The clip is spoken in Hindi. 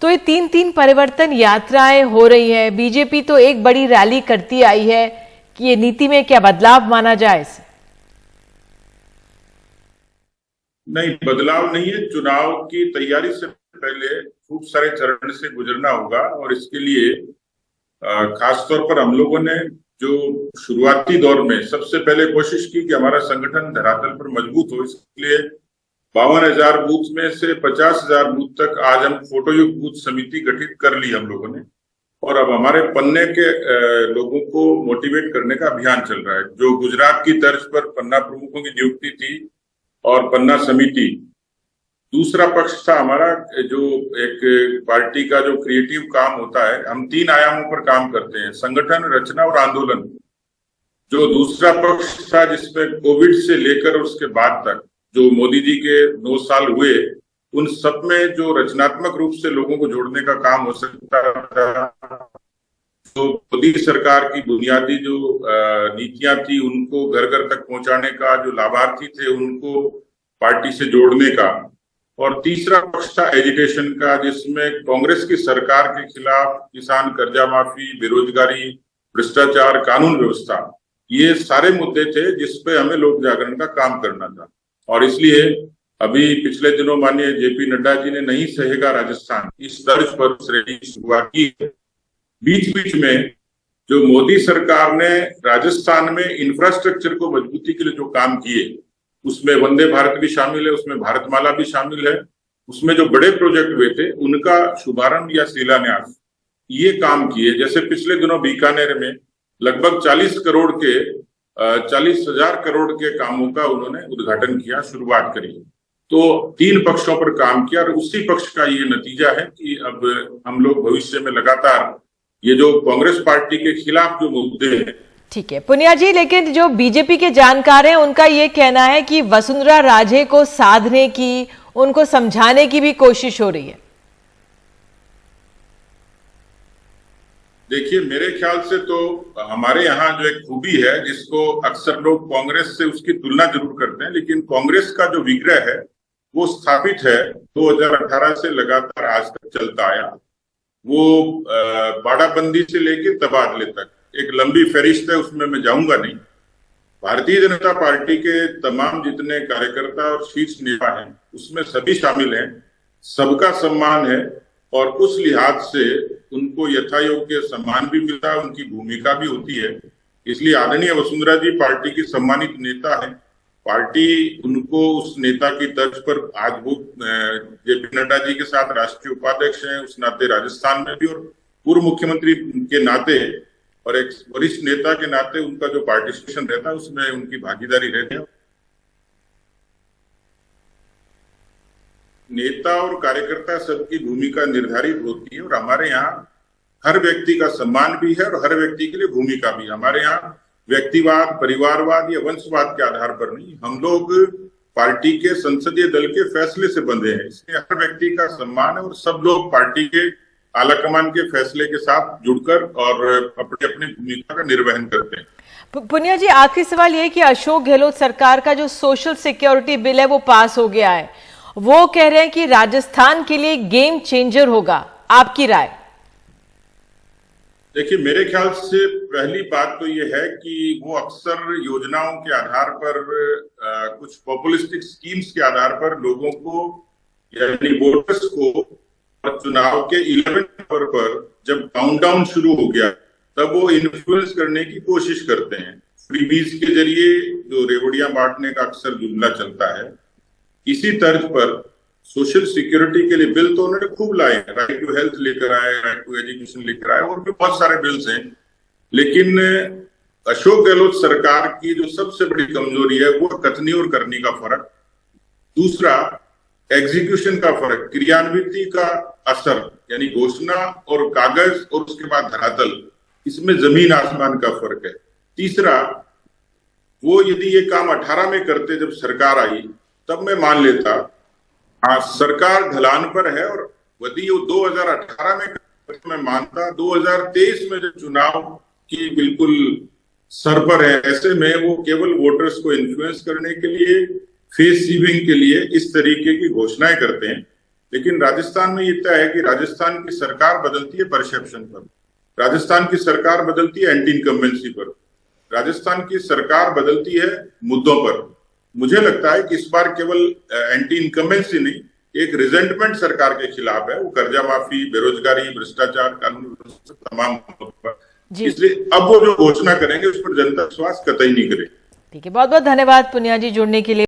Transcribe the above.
तो ये तीन तीन परिवर्तन यात्राएं हो रही है, बीजेपी तो एक बड़ी रैली करती आई है कि ये नीति में क्या बदलाव माना जाए इसे? नहीं, बदलाव नहीं है। चुनाव की तैयारी से पहले खूब सारे चरण से गुजरना होगा और इसके लिए खासतौर पर हम लोगों ने जो शुरुआती दौर में सबसे पहले कोशिश की कि हमारा संगठन धरातल पर मजबूत हो। इसलिए 52,000 बूथ में से 50,000 बूथ तक आज हम फोटोयुक्त बूथ समिति गठित कर ली हम लोगों ने, और अब हमारे पन्ने के लोगों को मोटिवेट करने का अभियान चल रहा है। जो गुजरात की तर्ज पर पन्ना प्रमुखों की नियुक्ति थी और पन्ना समिति, दूसरा पक्ष था हमारा जो एक पार्टी का जो क्रिएटिव काम होता है। हम 3 आयामों पर काम करते हैं, संगठन, रचना और आंदोलन। जो दूसरा पक्ष था जिसमें कोविड से लेकर उसके बाद तक जो मोदी जी के 9 साल हुए, उन सब में जो रचनात्मक रूप से लोगों को जोड़ने का काम हो सकता था, तो मोदी सरकार की बुनियादी जो नीतियां थी उनको घर घर तक पहुंचाने का, जो लाभार्थी थे उनको पार्टी से जोड़ने का, और तीसरा पक्ष था एजुकेशन का, जिसमें कांग्रेस की सरकार के खिलाफ किसान कर्जा माफी, बेरोजगारी, भ्रष्टाचार, कानून व्यवस्था, ये सारे मुद्दे थे जिसपे हमें लोक जागरण का काम करना था। और इसलिए अभी पिछले दिनों माननीय जेपी नड्डा जी ने नहीं सहेगा राजस्थान, इस तर्ज पर उस रैली की शुरुआत की। बीच बीच में जो मोदी सरकार ने राजस्थान में इंफ्रास्ट्रक्चर को मजबूती के लिए जो काम किए, उसमें वंदे भारत भी शामिल है, उसमें भारतमाला भी शामिल है, उसमें जो बड़े प्रोजेक्ट हुए थे उनका शुभारंभ या शिलान्यास, ये काम किए। जैसे पिछले दिनों बीकानेर में लगभग 40,000 करोड़ के कामों का उन्होंने उद्घाटन किया, शुरुआत करी। तो 3 पक्षों पर काम किया और उसी पक्ष का ये नतीजा है कि अब हम लोग भविष्य में लगातार ये जो कांग्रेस पार्टी के खिलाफ जो मुद्दे हैं। ठीक है पुनिया जी, लेकिन जो बीजेपी के जानकार हैं उनका ये कहना है कि वसुंधरा राजे को साधने की, उनको समझाने की भी कोशिश हो रही है। देखिए, मेरे ख्याल से तो हमारे यहाँ जो एक खूबी है जिसको अक्सर लोग कांग्रेस से उसकी तुलना जरूर करते हैं, लेकिन कांग्रेस का जो विग्रह है वो स्थापित है 2018 से लगातार आज तक चलता आया। वो बाड़ाबंदी से लेकर तबादले तक एक लंबी फहरिस्त है, उसमें मैं जाऊंगा नहीं। भारतीय जनता पार्टी के तमाम जितने कार्यकर्ता और शीर्ष नेता हैं उसमें सभी शामिल हैं, सबका सम्मान है और उस लिहाज से उनको यथायोग्य सम्मान भी मिलता है, उनकी भूमिका भी होती है। इसलिए आदरणीय वसुंधरा जी पार्टी की सम्मानित नेता है, पार्टी उनको उस नेता की तर्ज पर आज वो जेपी नड्डा जी के साथ राष्ट्रीय उपाध्यक्ष हैं, उस नाते राजस्थान में भी, और पूर्व मुख्यमंत्री के नाते और एक वरिष्ठ नेता के नाते उनका जो पार्टिसिपेशन रहता है उसमें उनकी भागीदारी रहती है। नेता और कार्यकर्ता सबकी भूमिका निर्धारित होती है और हमारे यहाँ हर व्यक्ति का सम्मान भी है और हर व्यक्ति के लिए भूमिका भी। हमारे यहाँ व्यक्तिवाद, परिवारवाद या वंशवाद के आधार पर नहीं, हम लोग पार्टी के संसदीय दल के फैसले से बंधे हैं, इसलिए हर व्यक्ति का सम्मान है और सब लोग पार्टी के आलाकमान के फैसले के साथ जुड़कर और अपनी अपनी भूमिका का निर्वहन करते हैं। पुनिया जी, आखिरी सवाल ये कि अशोक गहलोत सरकार का जो सोशल सिक्योरिटी बिल है वो पास हो गया है, वो कह रहे हैं कि राजस्थान के लिए गेम चेंजर होगा, आपकी राय? देखिए, मेरे ख्याल से पहली बात तो ये है कि वो अक्सर योजनाओं के आधार पर कुछ पॉपुलिस्टिक स्कीम्स के आधार पर लोगों को यानी वोटर्स को चुनाव के 11 नंबर पर जब काउंटडाउन शुरू हो गया तब वो इन्फ्लुएंस करने की कोशिश करते हैं। फ्रीबीज के जरिए जो रेवड़ियां बांटने का अक्सर जुमला चलता है, इसी तर्ज पर सोशल सिक्योरिटी के लिए बिल तो उन्होंने खूब लाए, राइट टू हेल्थ लेकर आए, राइट टू एजुकेशन लेकर आए, और भी बहुत सारे बिल्स हैं। लेकिन अशोक गहलोत सरकार की जो सबसे बड़ी कमजोरी है वो कथनी और करनी का फर्क, दूसरा एग्जीक्यूशन का फर्क, क्रियान्विति का असर, यानी घोषणा और कागज और उसके बाद धरातल, इसमें जमीन आसमान का फर्क है। तीसरा, वो यदि ये काम 18 में करते जब सरकार आई तब मैं मान लेता, हाँ सरकार ढलान पर है, और यदि वो 2018 में मैं मानता, 2023 में जो चुनाव की बिल्कुल सर पर है, ऐसे में वो केवल वोटर्स को इन्फ्लुएंस करने के लिए, फेस सीविंग के लिए इस तरीके की घोषणाएं करते हैं लेकिन राजस्थान में ये तय है कि राजस्थान की सरकार बदलती है परसेप्शन पर, राजस्थान की सरकार बदलती है एंटी इनकम्बेंसी पर, राजस्थान की सरकार बदलती है मुद्दों पर। मुझे लगता है कि इस बार केवल एंटी इनकम्बेंसी नहीं, एक रिजेंटमेंट सरकार के खिलाफ है, वो कर्जा माफी, बेरोजगारी, भ्रष्टाचार, कानून व्यवस्था, तमाम मुद्दों पर। इसलिए अब वो जो घोषणा करेंगे उस पर जनता विश्वास कतई नहीं करेगी। ठीक है, बहुत बहुत धन्यवाद पुनिया जी जुड़ने के लिए।